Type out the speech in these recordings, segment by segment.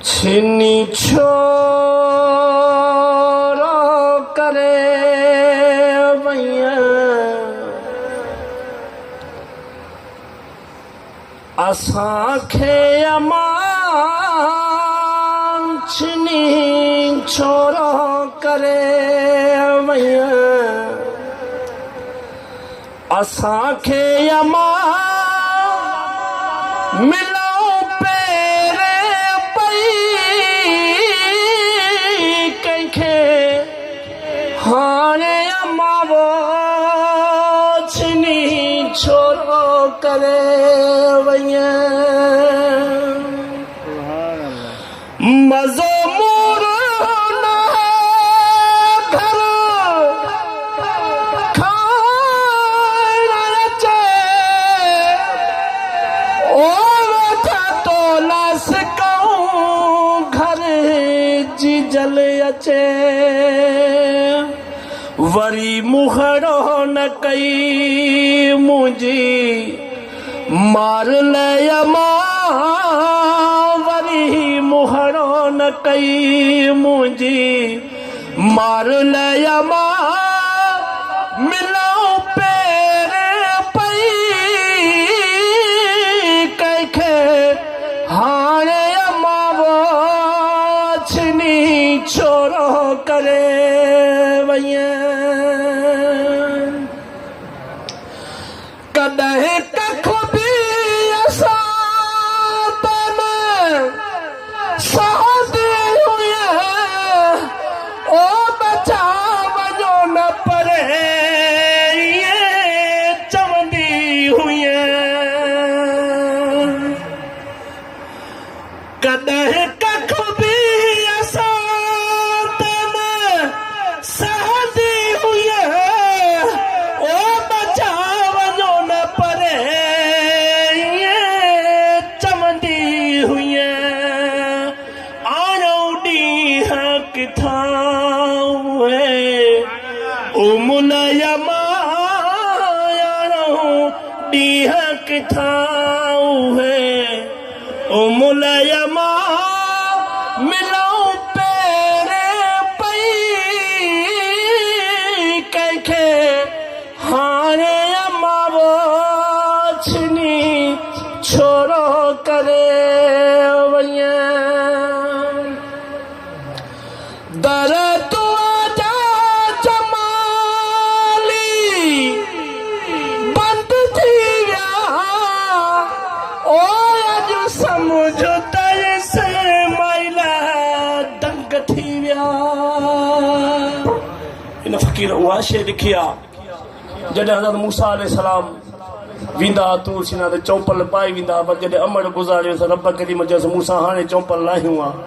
छिनी छोरो करे वैया असांखे अमान छिनी छोरो करे वैया असांखे अमान मिलो पेरे पई कंहिंखे हाणे अमावो छिनी छोरो करे वैया मज़ो मोर न घर खाइण अचे ओ वेठा तोलस कऊं घर जी जल अचे वरी मुहड़ो न कई मुंहिंजी मार लय मां वरी मुहड़ो न कई मुंहिंजी मार लय मां मिलो पेरे पई कंहिंखे हाणे अमावो छिनी छोरो करे वैया कॾहिं कख बि असां तन सहंदी हुई ओ बचा वञो न परे इएं चवंदी हुई कॾहिं कख बि असां तन सहंदी हुई ओ बचा वञो न परे इएं चवंदी हुई आणो ॾींहं किथां उहे उमुल आणो ॾींहं किथां उहे उमुल मिलो पेरे पई कंहिंखे हाणे अमावो छिनी छोरो करे वैया दर तुंहिंजा जमाली बंदि थी विया ओ अॼु सम्झो तैसे मैला दंग थी विया इन फ़क़ीर उहा शइ लिखी आहे जॾहिं हज़रत मूसा अलैहिस्सलाम वेंदा तूर सीना ते चौपल पाए वेंदा पर जॾहिं अमर गुज़ारियो त रब करीम चयोसि मूसा हाणे चौपल लाहियूं आहे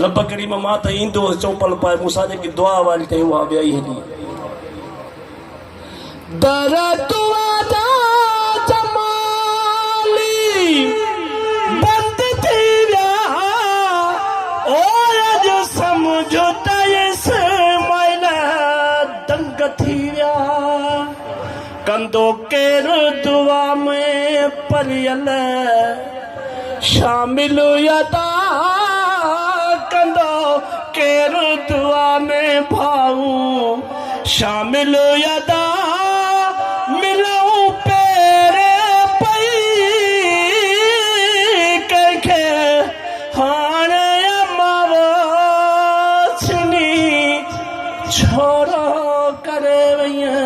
रब करीम मां त ईंदो चौपल पाए मूसा जेकी दुआ वारी कई उहा वियाई हली दर तुंहिंजा जमाली बंदि थी विया ओ अॼु सम्झो तैसे मैला दंग थी विया कंदो केरु दुआ में परियल शामिल यदा कंदो केरु दुआ में भाऊ शामिल यदा मिलो पेरे पई कंहिंखे हाणे अमावो छिनी छोरो करे वैया